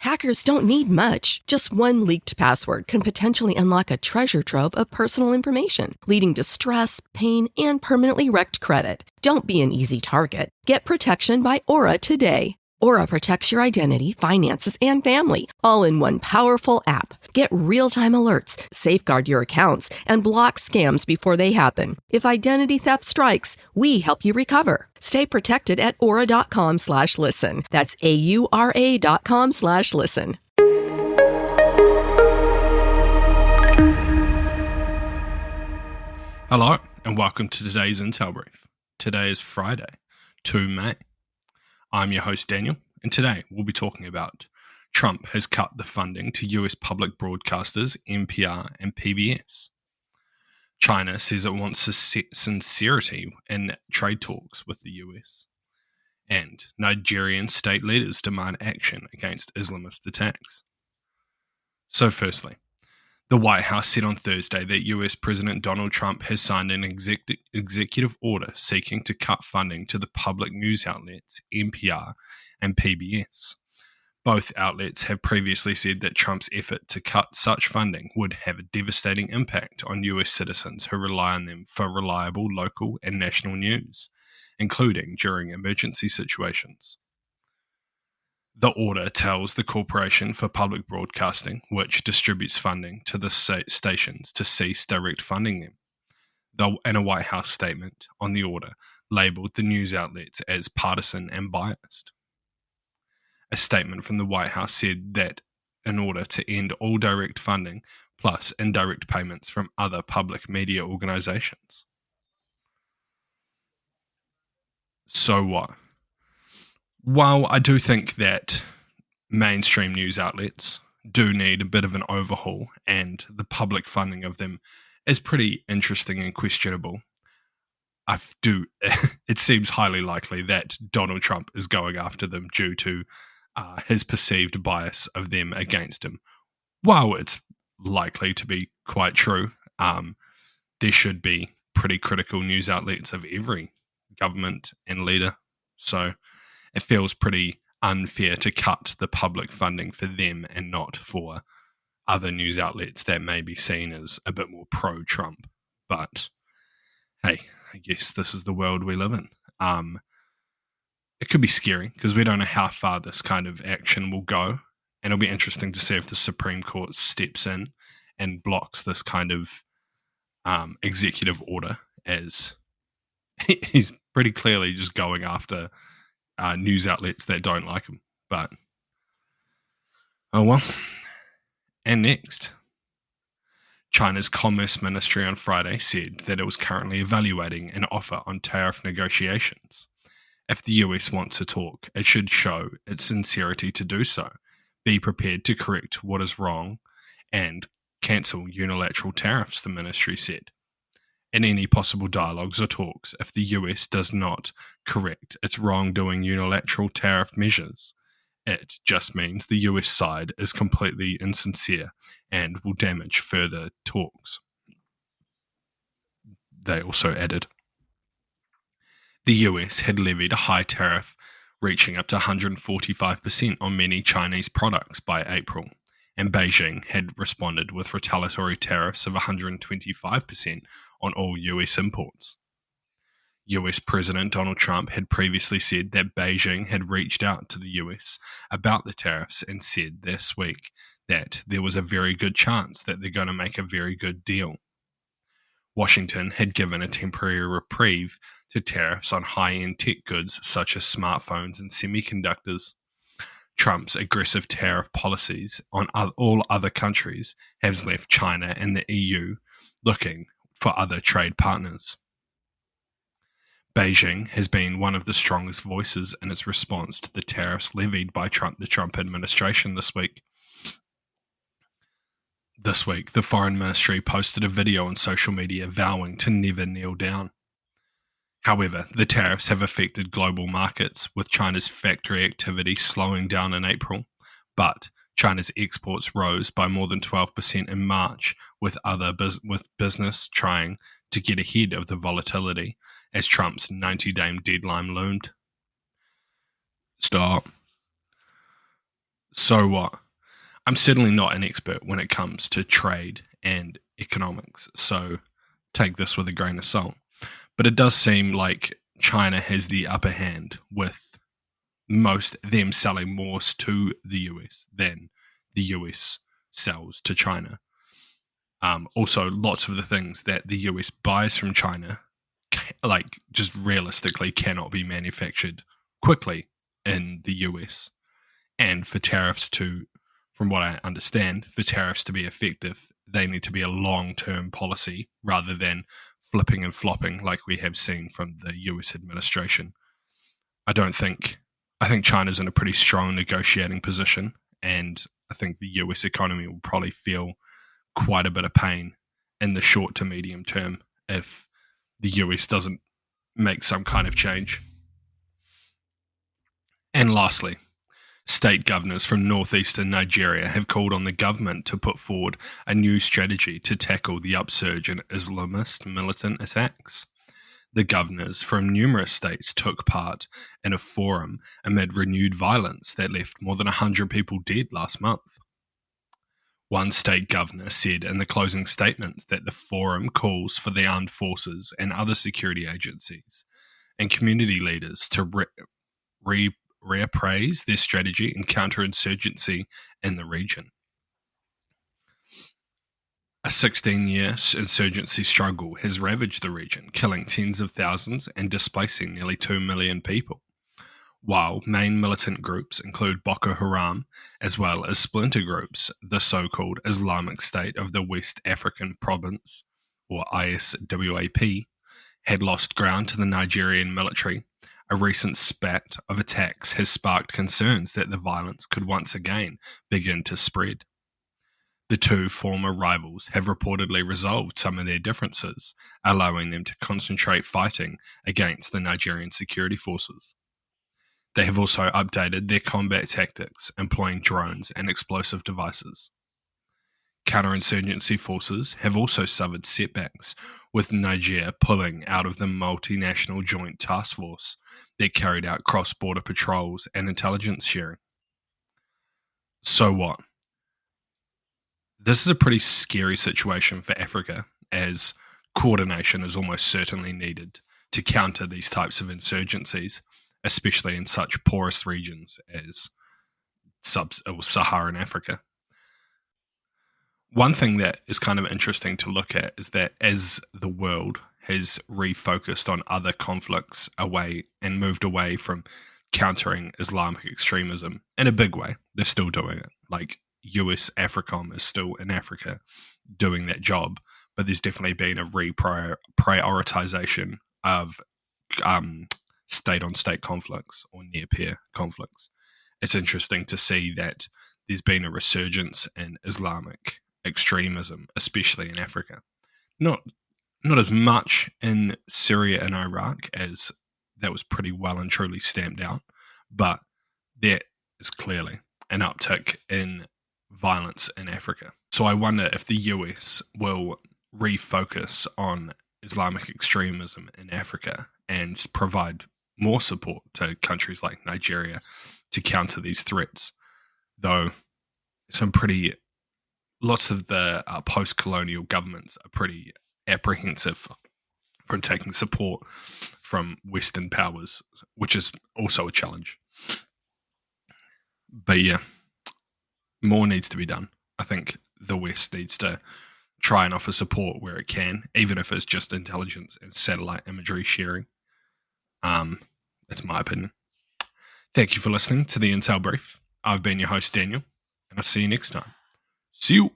Hackers don't need much. Just one leaked password can potentially unlock a treasure trove of personal information, leading to stress, pain, and permanently wrecked credit. Don't be an easy target. Get protection by Aura today. Aura protects your identity, finances, and family, all in one powerful app. Get real-time alerts, safeguard your accounts, and block scams before they happen. If identity theft strikes, we help you recover. Stay protected at aura.com/listen. That's AURA.com/listen. Hello, and welcome to today's Intel Brief. Today is Friday, 2 May. I'm your host, Daniel, and today we'll be talking about Trump has cut the funding to US public broadcasters NPR and PBS. China says it wants sincerity in trade talks with the US. And Nigerian state leaders demand action against Islamist attacks. So firstly, the White House said on Thursday that US President Donald Trump has signed an executive order seeking to cut funding to the public news outlets NPR and PBS. Both outlets have previously said that Trump's effort to cut such funding would have a devastating impact on US citizens who rely on them for reliable local and national news, including during emergency situations. The order tells the Corporation for Public Broadcasting, which distributes funding to the stations, to cease direct funding them. Though in a White House statement on the order, labeled the news outlets as partisan and biased. A statement from the White House said that in order to end all direct funding plus indirect payments from other public media organizations. So what? While I do think that mainstream news outlets do need a bit of an overhaul and the public funding of them is pretty interesting and questionable, it seems highly likely that Donald Trump is going after them due to his perceived bias of them against him. While it's likely to be quite true, there should be pretty critical news outlets of every government and leader. So it feels pretty unfair to cut the public funding for them and not for other news outlets that may be seen as a bit more pro-Trump. But hey, I guess this is the world we live in. It could be scary because we don't know how far this kind of action will go. And it'll be interesting to see if the Supreme Court steps in and blocks this kind of executive order, as he's pretty clearly just going after news outlets that don't like him. But, oh well. And next, China's Commerce Ministry on Friday said that it was currently evaluating an offer on tariff negotiations. If the US wants to talk, it should show its sincerity to do so, be prepared to correct what is wrong, and cancel unilateral tariffs, the ministry said. In any possible dialogues or talks, if the US does not correct its wrongdoing unilateral tariff measures, it just means the US side is completely insincere and will damage further talks. They also added, the US had levied a high tariff reaching up to 145% on many Chinese products by April, and Beijing had responded with retaliatory tariffs of 125% on all US imports. US President Donald Trump had previously said that Beijing had reached out to the US about the tariffs and said this week that there was a very good chance that they're going to make a very good deal. Washington had given a temporary reprieve to tariffs on high-end tech goods such as smartphones and semiconductors. Trump's aggressive tariff policies on all other countries has left China and the EU looking for other trade partners. Beijing has been one of the strongest voices in its response to the tariffs levied by the Trump administration this week. This week, the Foreign Ministry posted a video on social media vowing to never kneel down. However, the tariffs have affected global markets, with China's factory activity slowing down in April, but China's exports rose by more than 12% in March, with business trying to get ahead of the volatility as Trump's 90-day deadline loomed. Stop. So what? I'm certainly not an expert when it comes to trade and economics, so take this with a grain of salt. But it does seem like China has the upper hand, with most them selling more to the US than the US sells to China. Also, lots of the things that the US buys from China, like just realistically, cannot be manufactured quickly in the US. And for tariffs to, from what I understand, for tariffs to be effective, they need to be a long-term policy rather than flipping and flopping like we have seen from the US administration. I don't think, I think China's in a pretty strong negotiating position, and I think the US economy will probably feel quite a bit of pain in the short to medium term if the US doesn't make some kind of change. And lastly, state governors from northeastern Nigeria have called on the government to put forward a new strategy to tackle the upsurge in Islamist militant attacks. The governors from numerous states took part in a forum amid renewed violence that left more than 100 people dead last month. One state governor said in the closing statement that the forum calls for the armed forces and other security agencies and community leaders to reappraise their strategy and counterinsurgency in the region. A 16-year insurgency struggle has ravaged the region, killing tens of thousands and displacing nearly 2 million people. While main militant groups include Boko Haram, as well as splinter groups, the so-called Islamic State of the West African Province, or ISWAP, had lost ground to the Nigerian military, a recent spat of attacks has sparked concerns that the violence could once again begin to spread. The two former rivals have reportedly resolved some of their differences, allowing them to concentrate fighting against the Nigerian security forces. They have also updated their combat tactics, employing drones and explosive devices. Counterinsurgency forces have also suffered setbacks, with Niger pulling out of the multinational joint task force that carried out cross-border patrols and intelligence sharing. So what? This is a pretty scary situation for Africa, as coordination is almost certainly needed to counter these types of insurgencies, especially in such porous regions as Sub-Saharan Africa. One thing that is kind of interesting to look at is that as the world has refocused on other conflicts away and moved away from countering Islamic extremism in a big way, they're still doing it. Like US AFRICOM is still in Africa doing that job, but there's definitely been a reprioritization of state-on-state conflicts or near-peer conflicts. It's interesting to see that there's been a resurgence in Islamic extremism, especially in Africa. Not as much in Syria and Iraq, as that was pretty well and truly stamped out, but there is clearly an uptick in violence in Africa. So I wonder if the US will refocus on Islamic extremism in Africa and provide more support to countries like Nigeria to counter these threats. Though lots of the post-colonial governments are pretty apprehensive from taking support from Western powers, which is also a challenge. But yeah, more needs to be done. I think the West needs to try and offer support where it can, even if it's just intelligence and satellite imagery sharing. That's my opinion. Thank you for listening to the Intel Brief. I've been your host, Daniel, and I'll see you next time. See you.